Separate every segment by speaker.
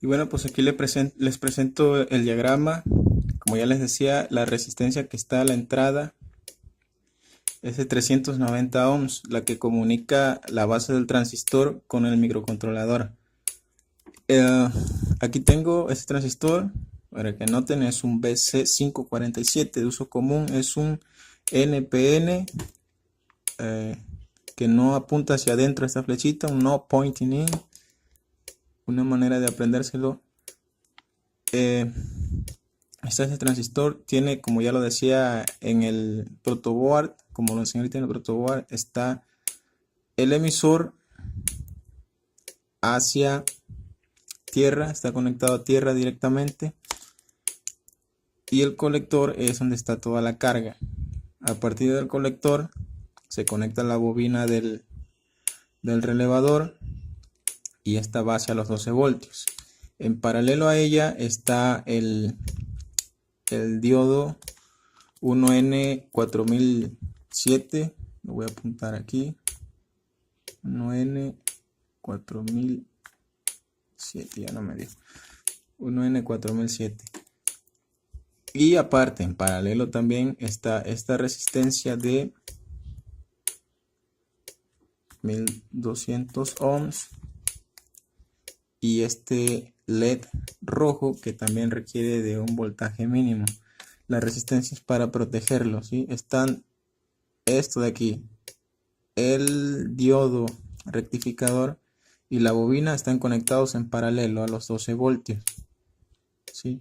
Speaker 1: Y bueno, pues aquí les presento el diagrama. Como ya les decía, la resistencia que está a la entrada es de 390 ohms, la que comunica la base del transistor con el microcontrolador. Aquí tengo este transistor, para que noten, es un BC547 de uso común, es un NPN que no apunta hacia adentro esta flechita, un no pointing in, una manera de aprendérselo. Este transistor tiene, como ya lo decía en el protoboard, como lo enseñé ahorita en el protoboard, está el emisor hacia tierra, está conectado a tierra directamente, y el colector es donde está toda la carga. A partir del colector se conecta la bobina del relevador y esta va hacia los 12 voltios. En paralelo a ella está el diodo 1N4007, lo voy a apuntar aquí, 1N4007, ya no me dio, 1N4007. Y aparte, en paralelo también está esta resistencia de 1200 ohms y este LED rojo que también requiere de un voltaje mínimo. Las resistencias para protegerlo, ¿sí? Están esto de aquí, el diodo rectificador y la bobina están conectados en paralelo a los 12 voltios, ¿sí?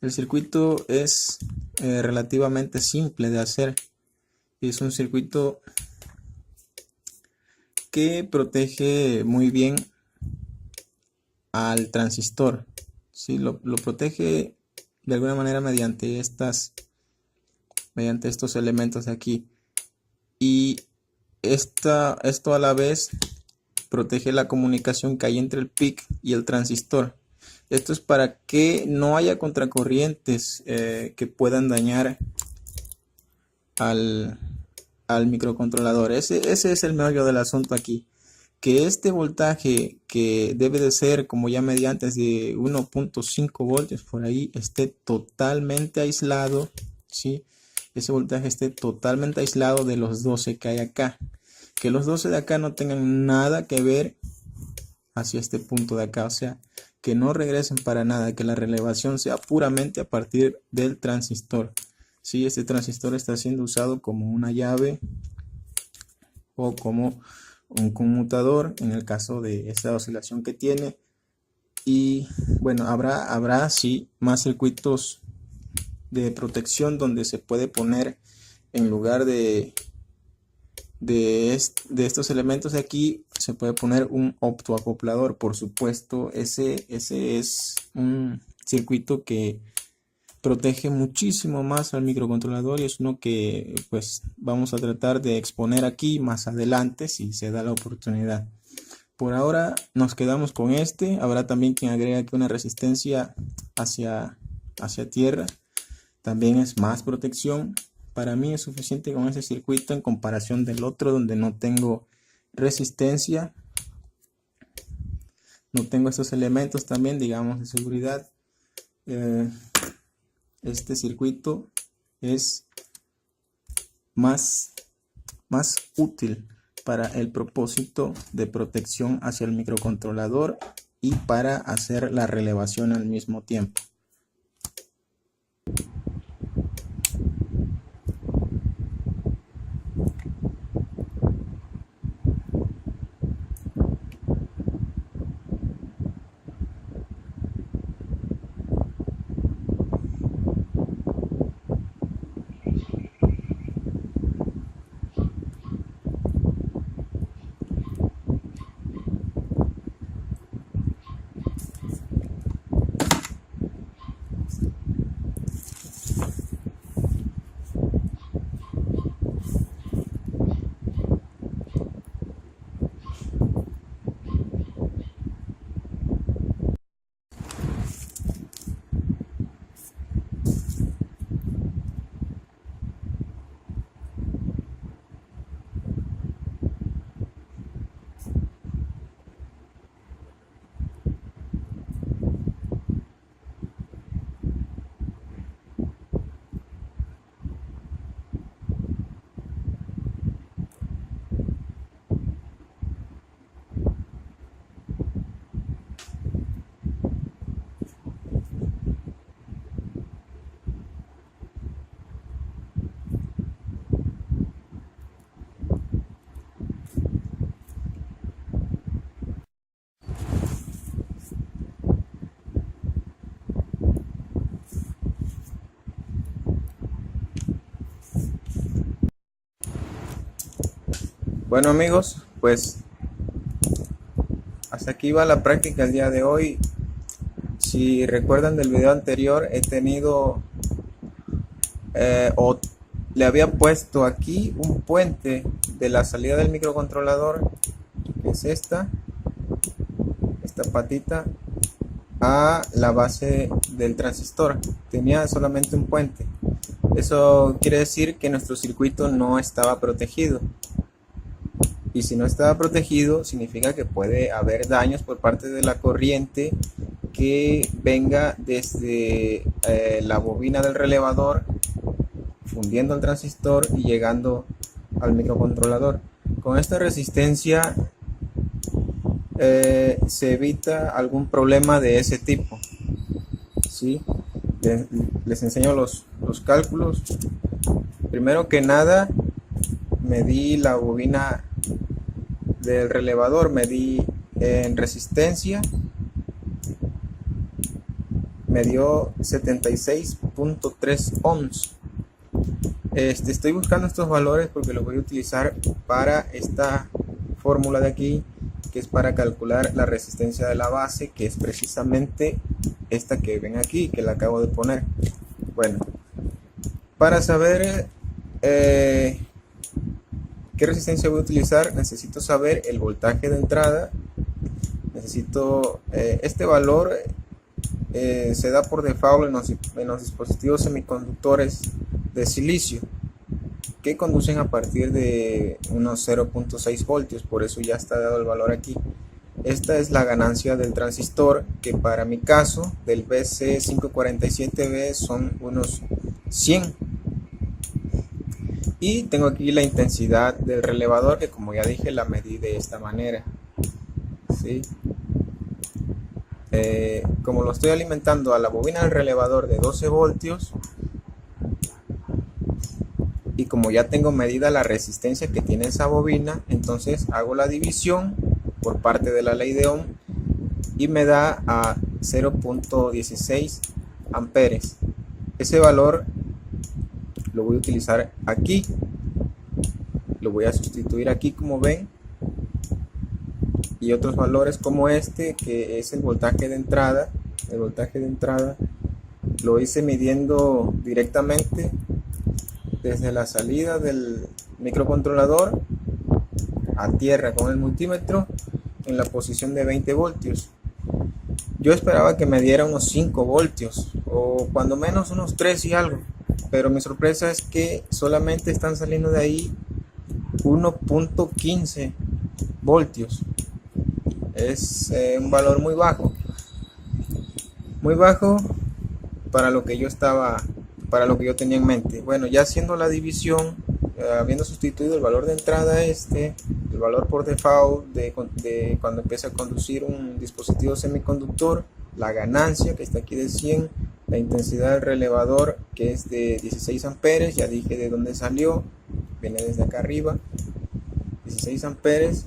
Speaker 1: El circuito es relativamente simple de hacer. Es un circuito que protege muy bien al transistor, ¿sí? Lo protege de alguna manera mediante estos elementos de aquí. Y esto a la vez protege la comunicación que hay entre el PIC y el transistor. Esto es para que no haya contracorrientes que puedan dañar al microcontrolador. Ese es el meollo del asunto aquí. Que este voltaje, que debe de ser como ya mediante de 1.5 voltios por ahí, esté totalmente aislado, ¿sí? Ese voltaje esté totalmente aislado de los 12 que hay acá. Que los 12 de acá no tengan nada que ver hacia este punto de acá, o sea, que no regresen para nada, que la relevación sea puramente a partir del transistor. Si este transistor está siendo usado como una llave o como un conmutador en el caso de esta oscilación que tiene. Y bueno, habrá sí más circuitos de protección donde se puede poner, en lugar de estos elementos de aquí, se puede poner un optoacoplador. Por supuesto, ese es un circuito que protege muchísimo más al microcontrolador y es uno que pues vamos a tratar de exponer aquí más adelante si se da la oportunidad. Por ahora nos quedamos con este. Habrá también quien agrega aquí una resistencia hacia tierra, también es más protección. Para mí es suficiente con ese circuito en comparación del otro donde no tengo resistencia, no tengo estos elementos también, digamos, de seguridad. Este circuito es más útil para el propósito de protección hacia el microcontrolador y para hacer la relevación al mismo tiempo. Bueno amigos, pues hasta aquí va la práctica el día de hoy. Si recuerdan del video anterior, he tenido o le había puesto aquí un puente de la salida del microcontrolador, que es esta patita, a la base del transistor. Tenía solamente un puente. Eso quiere decir que nuestro circuito no estaba protegido. Y si no estaba protegido, significa que puede haber daños por parte de la corriente que venga desde la bobina del relevador, fundiendo el transistor y llegando al microcontrolador. Con esta resistencia se evita algún problema de ese tipo. ¿Sí? Les enseño los cálculos. Primero que nada, medí la bobina del relevador, medí en resistencia, me dio 76.3 ohms. Estoy buscando estos valores porque los voy a utilizar para esta fórmula de aquí, que es para calcular la resistencia de la base, que es precisamente esta que ven aquí, que la acabo de poner. Bueno, para saber qué resistencia voy a utilizar, necesito saber el voltaje de entrada. Necesito este valor se da por default en los dispositivos semiconductores de silicio, que conducen a partir de unos 0.6 voltios, por eso ya está dado el valor aquí. Esta es la ganancia del transistor, que para mi caso del BC547B son unos 100. Y tengo aquí la intensidad del relevador, que como ya dije la medí de esta manera. ¿Sí? Como lo estoy alimentando a la bobina del relevador de 12 voltios, y como ya tengo medida la resistencia que tiene esa bobina, entonces hago la división por parte de la ley de Ohm y me da a 0.16 amperes. Ese valor lo voy a utilizar aquí, lo voy a sustituir aquí como ven, y otros valores como este, que es el voltaje de entrada. El voltaje de entrada lo hice midiendo directamente desde la salida del microcontrolador a tierra con el multímetro en la posición de 20 voltios. Yo esperaba que me diera unos 5 voltios o cuando menos unos 3 y algo, pero mi sorpresa es que solamente están saliendo de ahí 1.15 voltios. Es un valor muy bajo para lo que yo tenía en mente. Bueno, ya haciendo la división, habiendo sustituido el valor de entrada el valor por default de cuando empieza a conducir un dispositivo semiconductor, la ganancia que está aquí de 100, la intensidad del relevador que es de 16 amperes, ya dije de dónde salió, viene desde acá arriba, 16 amperes,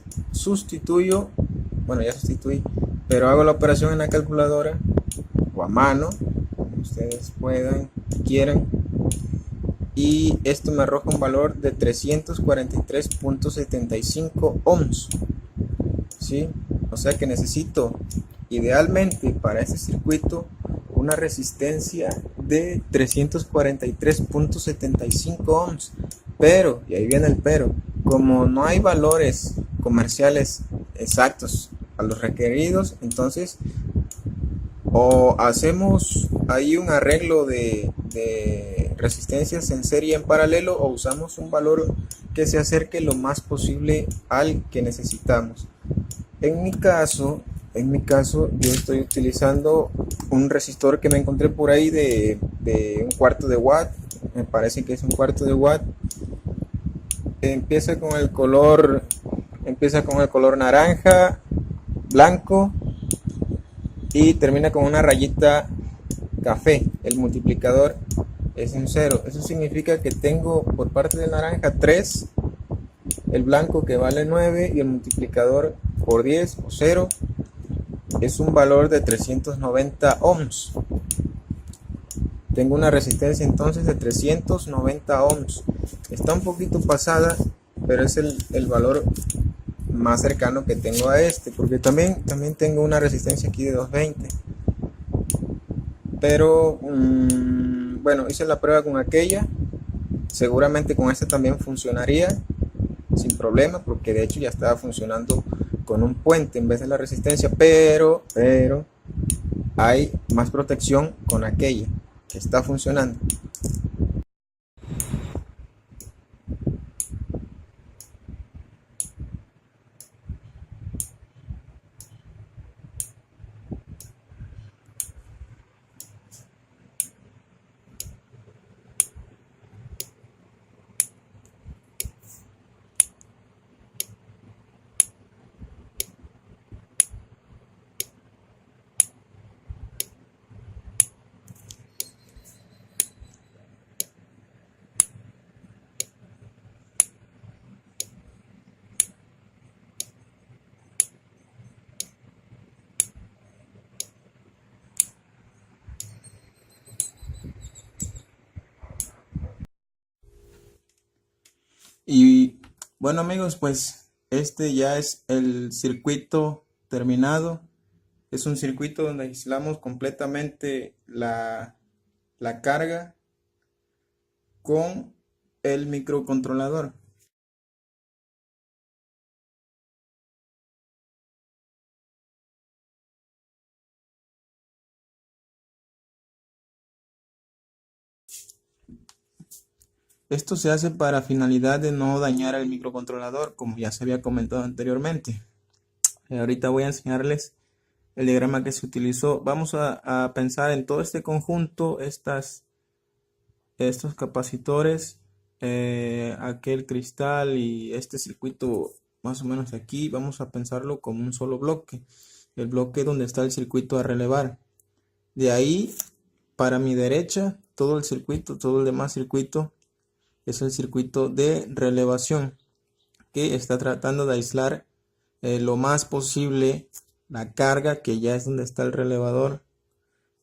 Speaker 1: ya sustituí, pero hago la operación en la calculadora o a mano, como ustedes quieran, y esto me arroja un valor de 343.75 ohms. ¿Sí? O sea que necesito idealmente para este circuito una resistencia de 343.75 ohms, pero, y ahí viene el pero, como no hay valores comerciales exactos a los requeridos, entonces o hacemos ahí un arreglo de resistencias en serie en paralelo, o usamos un valor que se acerque lo más posible al que necesitamos. En mi caso yo estoy utilizando un resistor que me encontré por ahí de un cuarto de watt, me parece que es un cuarto de watt. Empieza con el color naranja, blanco, y termina con una rayita café. El multiplicador es un 0. Eso significa que tengo por parte del naranja 3, el blanco que vale 9 y el multiplicador por 10 o 0 es un valor de 390 ohms. Tengo una resistencia entonces de 390 ohms. Está un poquito pasada pero es el valor más cercano que tengo a este, porque también tengo una resistencia aquí de 220. Pero bueno, hice la prueba con aquella, seguramente con esta también funcionaría sin problema, porque de hecho ya estaba funcionando con un puente en vez de la resistencia, pero hay más protección con aquella que está funcionando. Y bueno amigos, pues este ya es el circuito terminado. Es un circuito donde aislamos completamente la carga con el microcontrolador. Esto se hace para finalidad de no dañar el microcontrolador, como ya se había comentado anteriormente. Ahorita voy a enseñarles el diagrama que se utilizó. Vamos a pensar en todo este conjunto, estos capacitores, aquel cristal y este circuito más o menos aquí. Vamos a pensarlo como un solo bloque, el bloque donde está el circuito a relevar. De ahí, para mi derecha, todo el circuito, todo el demás circuito es el circuito de relevación, que está tratando de aislar lo más posible la carga, que ya es donde está el relevador,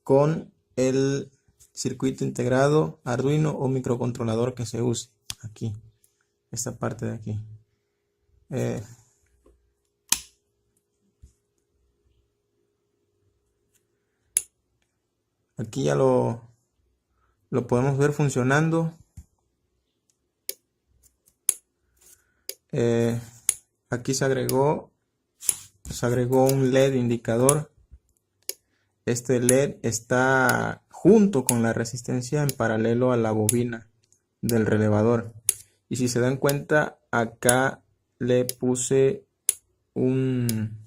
Speaker 1: con el circuito integrado Arduino o microcontrolador que se use aquí, esta parte de aquí. Aquí ya lo podemos ver funcionando. Aquí se agregó un LED indicador. Este LED está junto con la resistencia en paralelo a la bobina del relevador. Y si se dan cuenta, acá le puse un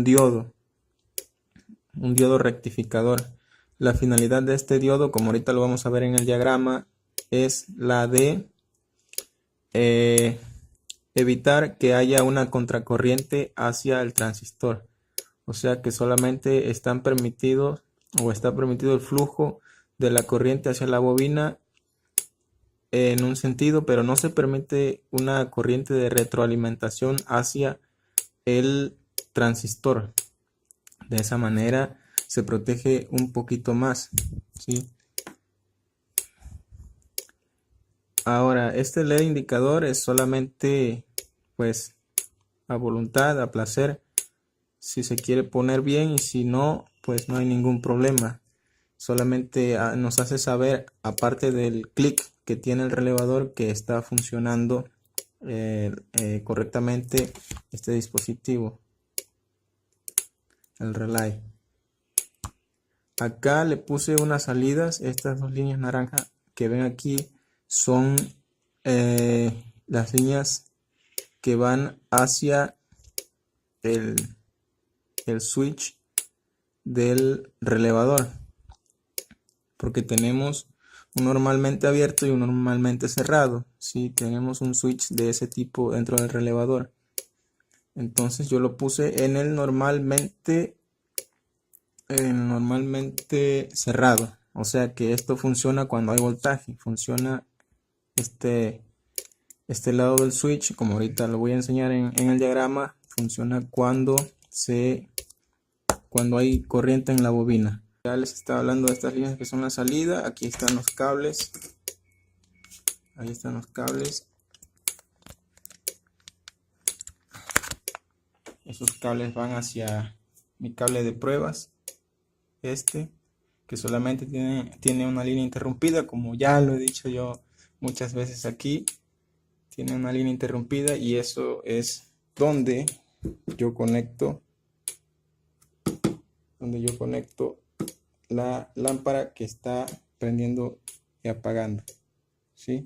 Speaker 1: diodo rectificador. La finalidad de este diodo, como ahorita lo vamos a ver en el diagrama, es la de evitar que haya una contracorriente hacia el transistor. O sea que solamente está permitido el flujo de la corriente hacia la bobina en un sentido, pero no se permite una corriente de retroalimentación hacia el transistor. De esa manera se protege un poquito más, ¿sí? Ahora, este LED indicador es solamente, pues, a voluntad, a placer, si se quiere poner bien, y si no, pues no hay ningún problema. Solamente nos hace saber, aparte del clic que tiene el relevador, que está funcionando correctamente este dispositivo, el relay. Acá le puse unas salidas. Estas dos líneas naranjas que ven aquí son las líneas que van hacia el switch del relevador, porque tenemos un normalmente abierto y un normalmente cerrado. ¿Sí? Tenemos un switch de ese tipo dentro del relevador. Entonces yo lo puse en el normalmente cerrado. O sea que esto funciona cuando hay voltaje. Funciona este lado del switch, como ahorita lo voy a enseñar en el diagrama. Funciona cuando hay corriente en la bobina. Ya les estaba hablando de estas líneas que son la salida. Aquí están los cables. Ahí están los cables. Esos cables van hacia mi cable de pruebas, que solamente tiene una línea interrumpida, como ya lo he dicho yo muchas veces aquí. Tiene una línea interrumpida y eso es donde yo conecto la lámpara que está prendiendo y apagando, ¿sí?